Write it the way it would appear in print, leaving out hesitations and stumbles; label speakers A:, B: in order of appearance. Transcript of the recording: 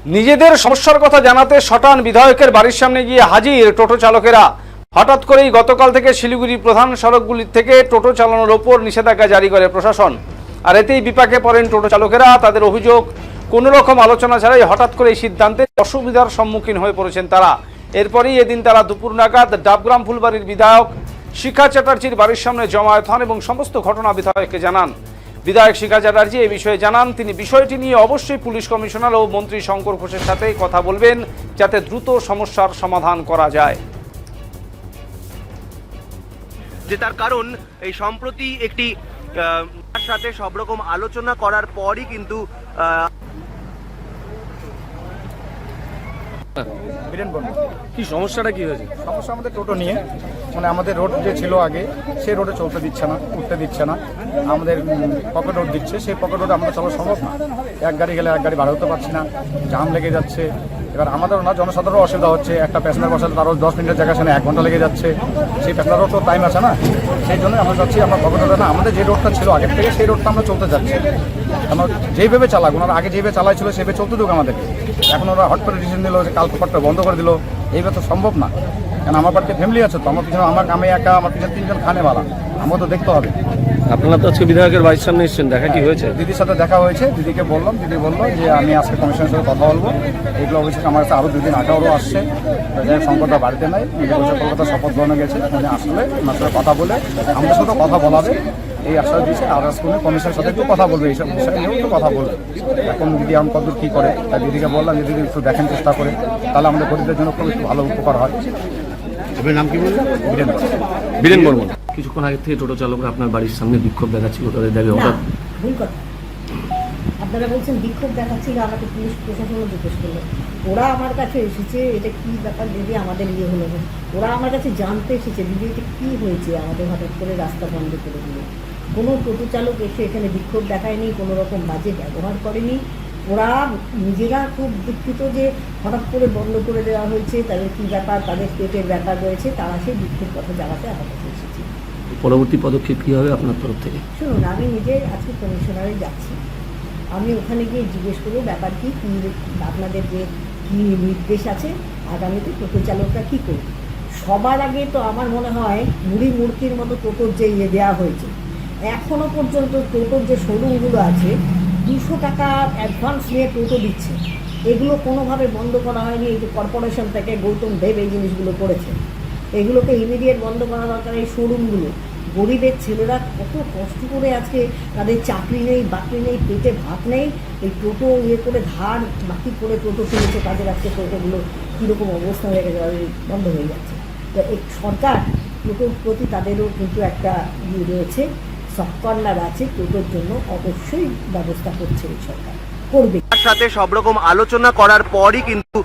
A: নিজেদের সমস্যার কথা জানাতে শটান বিধায়কের বাড়ির সামনে গিয়ে হাজির টোটো চালকেরা। হঠাৎ করেই গতকাল থেকে শিলিগুড়ি প্রধান সড়কগুলির থেকে টোটো চালানোর ওপর নিষেধাজ্ঞা জারি করে প্রশাসন। আর এতেই বিপাকে পড়েন টোটো চালকেরা। তাদের অভিযোগ, কোনো রকম আলোচনা ছাড়াই হঠাৎ করে এই সিদ্ধান্তে অসুবিধার সম্মুখীন হয়ে পড়েছেন তারা। এরপরই এদিন তারা দুপুর নাগাদ ডাবগ্রাম ফুলবাড়ির বিধায়ক শিখা চ্যাটার্জির বাড়ির সামনে জমায়েত হন এবং সমস্ত ঘটনা বিধায়ককে জানান। বিধায়ক শিখা চ্যাটার্জি এই বিষয়ে জানান, তিনি বিষয়টি নিয়ে অবশ্যই পুলিশ কমিশনার ও মন্ত্রী শঙ্কর ঘোষের সাথে কথা বলবেন যাতে দ্রুত সমস্যার সমাধান করা যায়।
B: যে তার কারণ এই সম্প্রতি একটি সাথে সব রকম আলোচনা করার পরই কিন্তু
C: কি সমস্যাটা কি হয়েছে? সমস্যা আমাদের টোটো নিয়ে, মানে আমাদের রোড যে ছিল আগে সেই রোডে চলতে দিচ্ছে না, উঠতে দিচ্ছে না। আমাদের পকেট রোড দিচ্ছে, সেই পকেট রোডে আমাদের চলা সম্ভব না। এক গাড়ি গেলে এক গাড়ি ভাড়া হতে পারছি না, জাম লেগে যাচ্ছে। এবার আমাদেরও না, জনসাধারণের অসুবিধা হচ্ছে। একটা প্যাসেঞ্জার বসালে তারও 10 মিনিটের জায়গায় সেখানে 1 ঘন্টা লেগে যাচ্ছে। সেই প্যাসেঞ্জারও তো টাইম আছে না, সেই জন্য আমরা যাচ্ছি আমরা পকেট রোডে না, আমাদের যে রোডটা ছিল আগের থেকে সেই রোডটা আমরা চলতে যাচ্ছি। আমরা যেইভাবে চালাক, ওনারা আগে যেভাবে চালাইছিল সেভাবে চলতে দেবো আমাদেরকে। এখন ওরা হট করে ডিসিশন দিল যে কাল পকেটটা বন্ধ করে দিল, এইভাবে তো সম্ভব না। কারণ আমার বাড়িতে ফ্যামিলি আছে, তো আমার পিছনে আমি একা, আমার পিছনে 3 জন খানেওয়ালা, আমাকে তো দেখতে হবে।
D: আপনারা তো আজকে বিধায়কের বাড়ির সামনে এসেছেন, দেখা কি হয়েছে?
C: দিদির সাথে দেখা হয়েছে, দিদিকে বললাম, দিদি বললো যে আমি আজকে কমিশনের সাথে কথা বলবো। এগুলো অবশ্যই আমার কাছে আরও 2 দিন আগেও আসছে, শঙ্করদা বাড়িতে নাই, কলকাতা শপথ গ্রহণে গেছে। আসলে ওনার সাথে কথা বলে আমাদের সাথে কথা বলাবে এই আশ্বাস দিয়েছে। আর স্কুলে কমিশনের সাথে একটু কথা বলবে, এইসব বিষয় নিয়েও একটু কথা বলবে। এখন দিদি আমি কতদূর কী করে, তাই দিদিকে বললাম যে দিদি একটু দেখেন, চেষ্টা করে, তাহলে আমাদের গরিবদের জন্য খুব একটু ভালো উপকার হয়।
D: আপনার নাম কি বললেন? বীরেন বর্মন। কিছুক্ষণ আগে থেকে টোটো চালকরা আপনার বাড়ির সামনে বিক্ষোভ দেখাচ্ছিল, তাদের দেখে হঠাৎ
E: ভুল কথা। আপনারা বলছেন বিক্ষোভ দেখাচ্ছিল, আমাকে পুলিশ প্রশাসনও জিজ্ঞেস করলো। ওরা আমার কাছে এসেছে, এটা কী ব্যাপার দিদি, আমাদের ইয়ে হলো না। ওরা আমার কাছে জানতে এসেছে দিদি এটা কী হয়েছে, আমাদের হঠাৎ করে রাস্তা বন্ধ করে দিল। কোনো টোটো চালক এসে এখানে বিক্ষোভ দেখায়নি, কোনো রকম বাজে ব্যবহার করেনি। ওরা নিজেরা খুব দুঃখিত যে হঠাৎ করে বন্ধ করে দেওয়া হয়েছে, তাদের কী ব্যাপার, তাদের পেটের ব্যাপার রয়েছে, তারা সেই বিক্ষোভ কথা জানাতে আমার কাছে এসেছে।
D: পরবর্তী পদক্ষেপ কী হবে আপনার তরফ থেকে?
E: শুনুন, আমি নিজে আজকে কমিশনারে যাচ্ছি, আমি ওখানে গিয়ে জিজ্ঞেস করবো ব্যাপার কী, আপনাদের যে কী নির্দেশ আছে, আগামীতে টোটো চালকরা কী করবে। সবার আগে তো আমার মনে হয় মুড়ি মুড়কির মতো টোটোর যে ইয়ে দেওয়া হয়েছে, এখনও পর্যন্ত টোটোর যে শোরুমগুলো আছে 200 টাকা অ্যাডভান্স নিয়ে টোটো দিচ্ছে, এগুলো কোনোভাবে বন্ধ করা হয়নি। এই যে কর্পোরেশন থেকে গৌতম দেব এই জিনিসগুলো করেছে, এগুলোকে ইমিডিয়েট বন্ধ করা দরকার। এই শোরুমগুলো গরিবের ছেলেরা কত কষ্ট করে আজকে, তাদের চাকরি নেই, বাকরি নেই, পেটে ভাত নেই, এই টোটো ইয়ে করে ধার বাকি করে টোটো কিনেছে, তাদের আজকে টোটোগুলো কীরকম অবস্থা হয়ে গেছে, বন্ধ হয়ে যাচ্ছে। তো এই সরকার টোটোর প্রতি তাদেরও কিন্তু একটা ইয়ে রয়েছে, সফটকর্নার আছে, টোটোর জন্য অবশ্যই ব্যবস্থা করছে এই সরকার, করবে।
B: তার সাথে সব রকম আলোচনা করার পরই কিন্তু